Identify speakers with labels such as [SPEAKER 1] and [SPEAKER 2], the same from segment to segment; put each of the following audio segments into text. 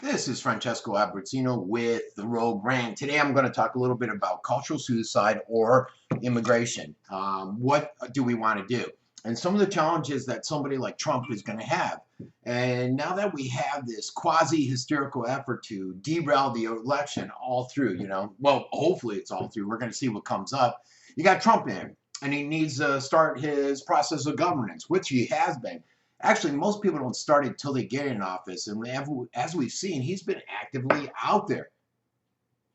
[SPEAKER 1] This is Francesco Abruzzino with The Rogue Rant. Today I'm going to talk a little bit about cultural suicide or immigration. What do we want to do? And some of the challenges that somebody like Trump is going to have. And now that we have this quasi-hysterical effort to derail the election all through, well, hopefully it's all through. We're going to see what comes up. You got Trump in, and he needs to start his process of governance, which he has been. Actually, most people don't start it until they get in office. And as we've seen, he's been actively out there,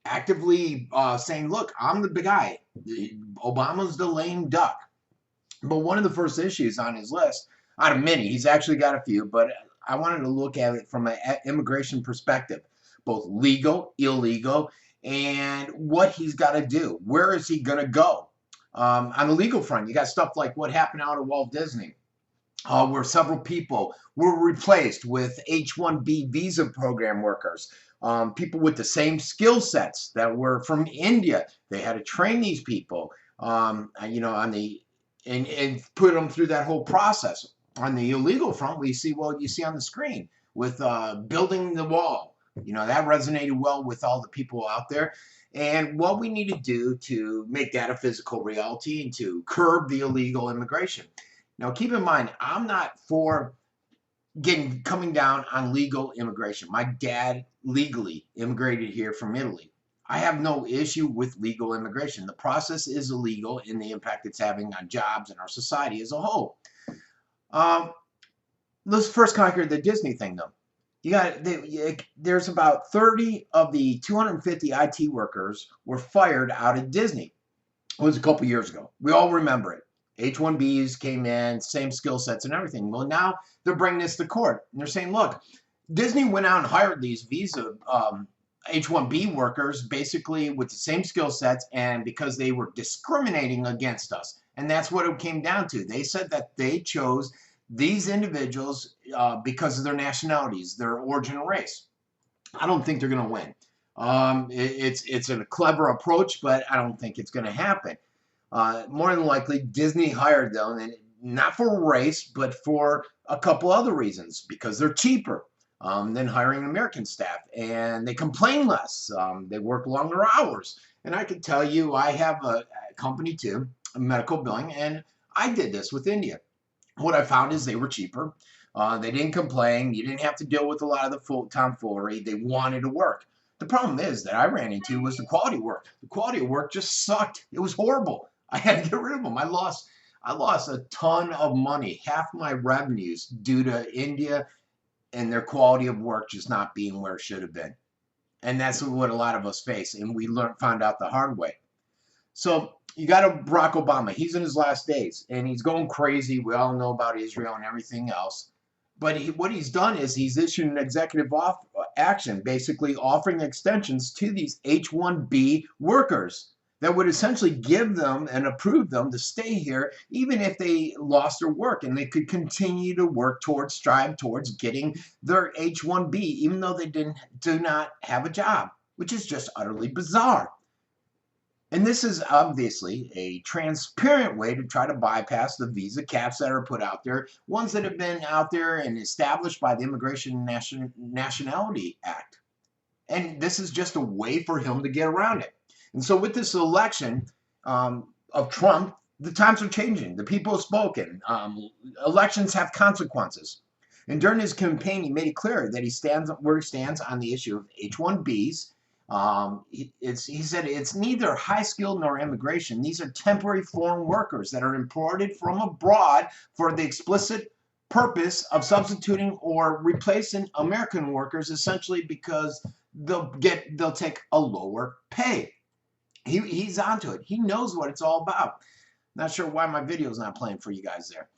[SPEAKER 1] actively saying, look, I'm the big guy. Obama's the lame duck. But one of the first issues on his list, out of many, he's actually got a few, but I wanted to look at it from an immigration perspective, both legal, illegal, and what he's got to do. Where is he going to go? On the legal front, you got stuff like what happened out of Walt Disney. Where several people were replaced with H-1B visa program workers, people with the same skill sets that were from India. They had to train these people, on the and put them through that whole process. On the illegal front, we see what you see on the screen with building the wall. That resonated well with all the people out there. And what we need to do to make that a physical reality and to curb the illegal immigration. Now, keep in mind, I'm not for coming down on legal immigration. My dad legally immigrated here from Italy. I have no issue with legal immigration. The process is illegal in the impact it's having on jobs and our society as a whole. Let's first conquer the Disney thing, though. There's about 30 of the 250 IT workers were fired out of Disney. It was a couple years ago. We all remember it. H-1Bs came in, same skill sets and everything. Well, now they're bringing this to court. And they're saying, look, Disney went out and hired these visa H-1B workers basically with the same skill sets and because they were discriminating against us. And that's what it came down to. They said that they chose these individuals because of their nationalities, their origin and race. I don't think they're going to win. It's a clever approach, but I don't think it's going to happen. More than likely, Disney hired them, and not for race, but for a couple other reasons, because they're cheaper than hiring American staff, and they complain less. They work longer hours. And I can tell you, I have a company too, a medical billing, and I did this with India. What I found is they were cheaper. They didn't complain. You didn't have to deal with a lot of the tomfoolery. They wanted to work. The problem is that I ran into was the quality of work. The quality of work just sucked. It was horrible. I had to get rid of them. I lost a ton of money, half my revenues due to India and their quality of work just not being where it should have been. And that's what a lot of us face, and we found out the hard way. So you got Barack Obama. He's in his last days, and he's going crazy. We all know about Israel and everything else. But what he's done is he's issued an executive action, basically offering extensions to these H-1B workers that would essentially give them and approve them to stay here even if they lost their work, and they could continue to strive towards getting their H-1B even though they do not have a job, which is just utterly bizarre. And this is obviously a transparent way to try to bypass the visa caps that are put out there, ones that have been out there and established by the Immigration Nationality Act. And this is just a way for him to get around it. And so with this election of Trump, the times are changing. The people have spoken. Elections have consequences. And during his campaign, he made it clear that he stands on the issue of H-1Bs. He said it's neither high skilled nor immigration. These are temporary foreign workers that are imported from abroad for the explicit purpose of substituting or replacing American workers, essentially because they'll take a lower pay. He's onto it. He knows what it's all about. Not sure why my video is not playing for you guys there.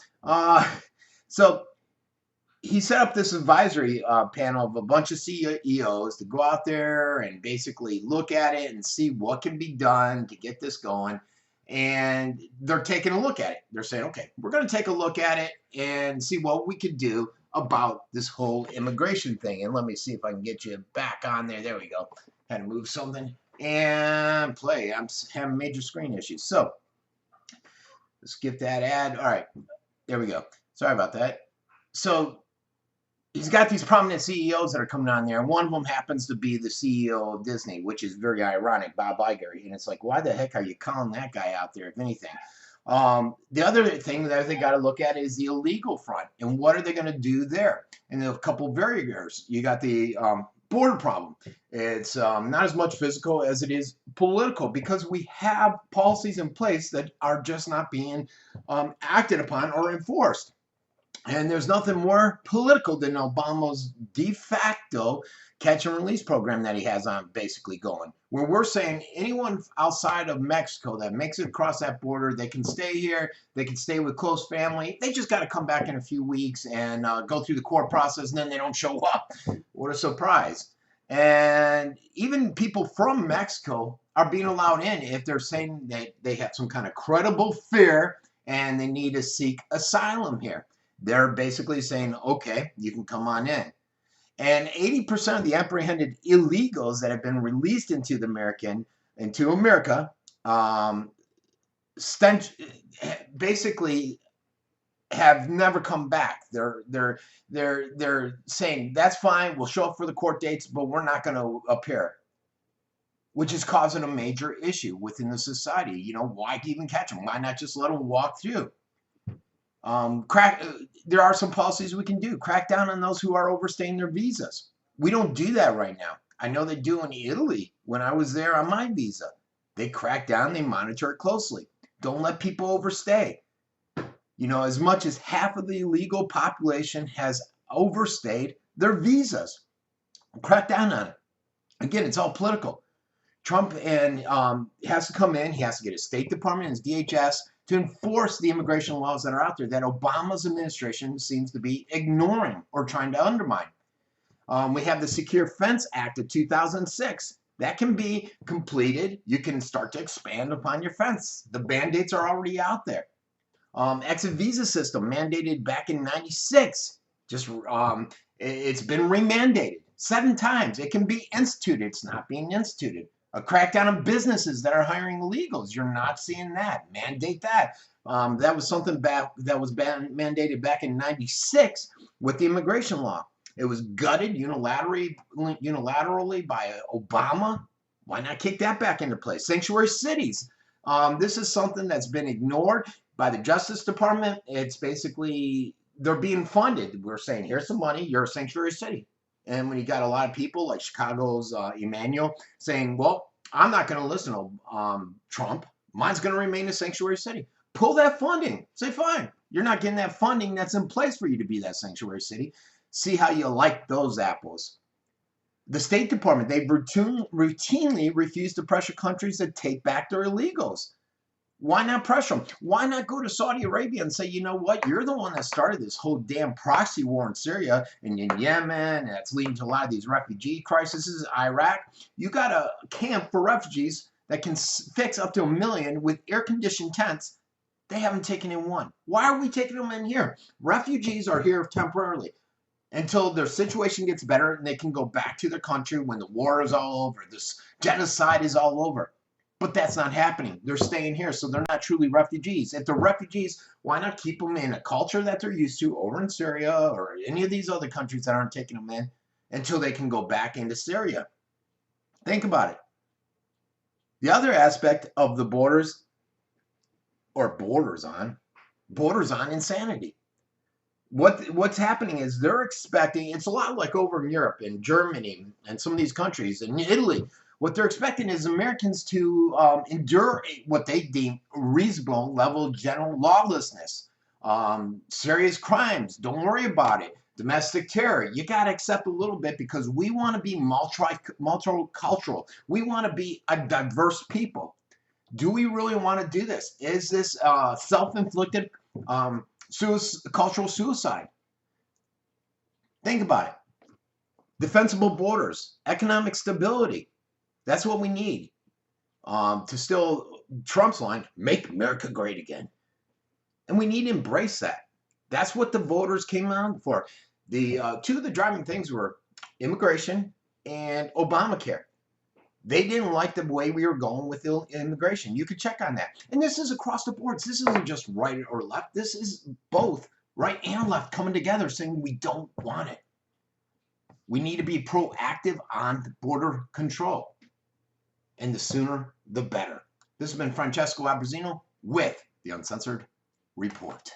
[SPEAKER 1] So he set up this advisory panel of a bunch of CEOs to go out there and basically look at it and see what can be done to get this going. And they're taking a look at it. They're saying, okay, we're going to take a look at it and see what we could do about this whole immigration thing. And let me see if I can get you back on there. There we go. Had to move something and play. I'm having major screen issues. So let's skip that ad. All right, there we go. Sorry about that. So he's got these prominent CEOs that are coming on there, and one of them happens to be the CEO of Disney, which is very ironic, Bob Iger. And it's like, why the heck are you calling that guy out there, if anything? The other thing that they got to look at is the illegal front, and what are they going to do there? And there are a couple of barriers. You got the border problem. It's not as much physical as it is political, because we have policies in place that are just not being acted upon or enforced. And there's nothing more political than Obama's de facto catch and release program that he has on basically going, where we're saying anyone outside of Mexico that makes it across that border, they can stay here, they can stay with close family. They just got to come back in a few weeks and go through the court process, and then they don't show up. What a surprise. And even people from Mexico are being allowed in if they're saying that they have some kind of credible fear and they need to seek asylum here. They're basically saying, okay, you can come on in. And 80% of the apprehended illegals that have been released into America, basically have never come back. They're saying, that's fine, we'll show up for the court dates, but we're not going to appear, which is causing a major issue within the society. You know, why even catch them? Why not just let them walk through? There are some policies we can do. Crack down on those who are overstaying their visas. We don't do that right now. I know they do in Italy. When I was there on my visa, they crack down, they monitor it closely. Don't let people overstay. You know, as much as half of the illegal population has overstayed their visas. Crack down on it. Again, it's all political. Trump has to come in. He has to get his State Department and his DHS to enforce the immigration laws that are out there that Obama's administration seems to be ignoring or trying to undermine. We have the Secure Fence Act of 2006. That can be completed. You can start to expand upon your fence. The band-aids are already out there. Exit visa system mandated back in '96. It's been remandated 7 times. It can be instituted. It's not being instituted. A crackdown on businesses that are hiring illegals. You're not seeing that. Mandate that. That was something that was mandated back in '96 with the immigration law. It was gutted unilaterally by Obama. Why not kick that back into place? Sanctuary cities. This is something that's been ignored by the Justice Department. It's basically, they're being funded. We're saying, here's some money, you're a sanctuary city. And when you got a lot of people like Chicago's Emmanuel saying, well, I'm not going to listen to Trump. Mine's going to remain a sanctuary city. Pull that funding. Say, fine, you're not getting that funding that's in place for you to be that sanctuary city. See how you like those apples. The State Department, they routinely refuse to pressure countries that take back their illegals. Why not pressure them? Why not go to Saudi Arabia and say, you know what, you're the one that started this whole damn proxy war in Syria and in Yemen, and that's leading to a lot of these refugee crises. Iraq, you got a camp for refugees that can fix up to 1 million with air-conditioned tents. They haven't taken in one. Why are we taking them in here? Refugees are here temporarily until their situation gets better and they can go back to their country when the war is all over, this genocide is all over. But that's not happening. They're staying here, so they're not truly refugees. If they're refugees, why not keep them in a culture that they're used to over in Syria or any of these other countries that aren't taking them in until they can go back into Syria? Think about it. The other aspect of the borders on insanity. What's happening is they're expecting, it's a lot like over in Europe and Germany and some of these countries and Italy. What they're expecting is Americans to endure what they deem reasonable level of general lawlessness. Serious crimes, don't worry about it. Domestic terror, you got to accept a little bit because we want to be multicultural. We want to be a diverse people. Do we really want to do this? Is this self-inflicted cultural suicide? Think about it. Defensible borders, economic stability. That's what we need to still, Trump's line, make America great again. And we need to embrace that. That's what the voters came out for. The two of the driving things were immigration and Obamacare. They didn't like the way we were going with immigration. You could check on that. And this is across the boards. This isn't just right or left. This is both right and left coming together saying we don't want it. We need to be proactive on border control. And the sooner, the better. This has been Francesco Abruzzino with the Uncensored Report.